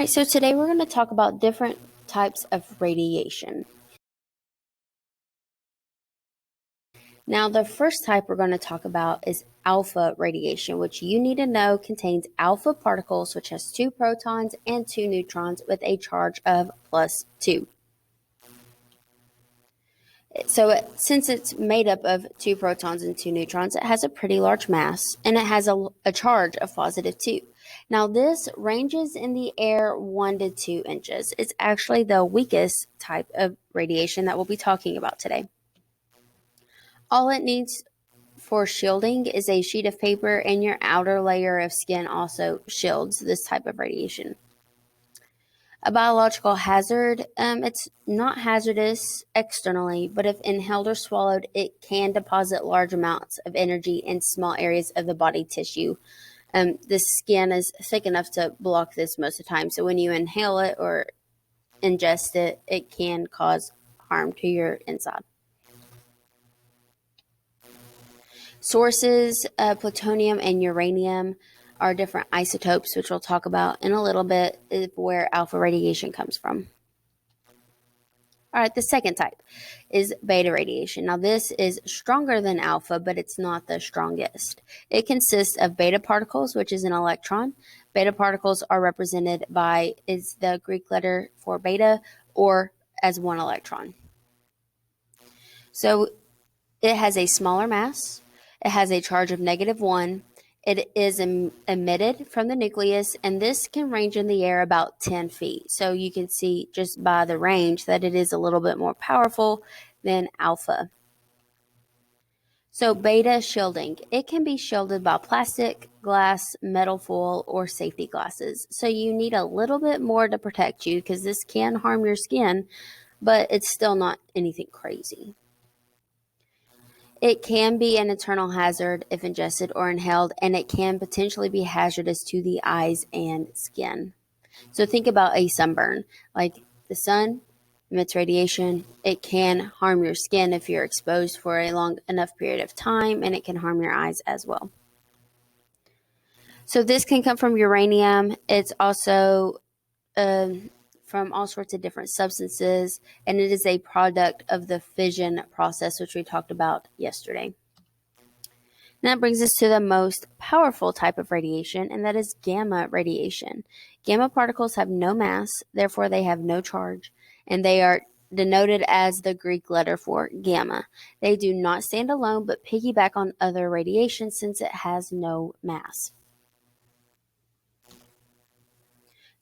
All right, so today we're going to talk about different types of radiation. Now, the first type we're going to talk about is alpha radiation, which you need to know contains alpha particles, which has 2 protons and 2 neutrons with a charge of +2. So since it's made up of 2 protons and 2 neutrons, it has a pretty large mass, and it has a charge of +2. Now, this ranges in the air 1 to 2 inches. It's actually the weakest type of radiation that we'll be talking about today. All it needs for shielding is a sheet of paper, and your outer layer of skin also shields this type of radiation. A biological hazard, it's not hazardous externally, but if inhaled or swallowed, it can deposit large amounts of energy in small areas of the body tissue. The skin is thick enough to block this most of the time, so when you inhale it or ingest it, it can cause harm to your inside. Sources, plutonium and uranium are different isotopes, which we'll talk about in a little bit, is where alpha radiation comes from. All right, the second type is beta radiation. Now, this is stronger than alpha, but it's not the strongest. It consists of beta particles, which is an electron. Beta particles are represented by is the Greek letter for beta, or as 1 electron. So it has a smaller mass. It has a charge of -1. It is emitted from the nucleus, and this can range in the air about 10 feet. So you can see just by the range that it is a little bit more powerful than alpha. So beta shielding. It can be shielded by plastic, glass, metal foil, or safety glasses. So you need a little bit more to protect you because this can harm your skin, but it's still not anything crazy. It can be an internal hazard if ingested or inhaled, and it can potentially be hazardous to the eyes and skin. So think about a sunburn. Like the sun emits radiation. It can harm your skin if you're exposed for a long enough period of time, and it can harm your eyes as well. So this can come from uranium. It's also from all sorts of different substances, and it is a product of the fission process, which we talked about yesterday. And that brings us to the most powerful type of radiation, and that is gamma radiation. Gamma particles have no mass, therefore they have no charge, and they are denoted as the Greek letter for gamma. They do not stand alone, but piggyback on other radiation since it has no mass.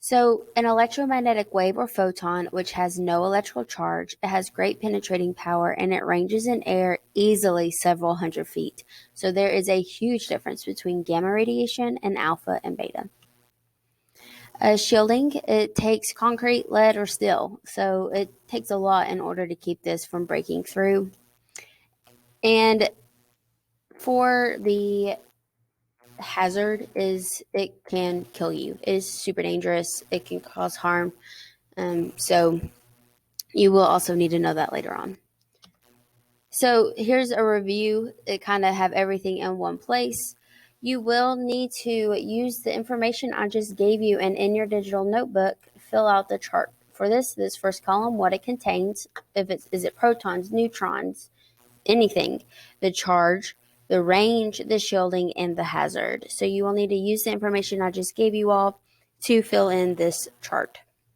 So an electromagnetic wave or photon, which has no electrical charge, it has great penetrating power, and it ranges in air easily several hundred feet. So there is a huge difference between gamma radiation and alpha and beta. Shielding, it takes concrete, lead, or steel. So it takes a lot in order to keep this from breaking through. And for the hazard is it can kill you. It is super dangerous. It can cause harm. So you will also need to know that later on. So here's a review. It kind of have everything in one place. You will need to use the information I just gave you, and in your digital notebook, fill out the chart. For this first column, what it contains, is it protons, neutrons, anything, the charge, the range, the shielding, and the hazard. So you will need to use the information I just gave you all to fill in this chart.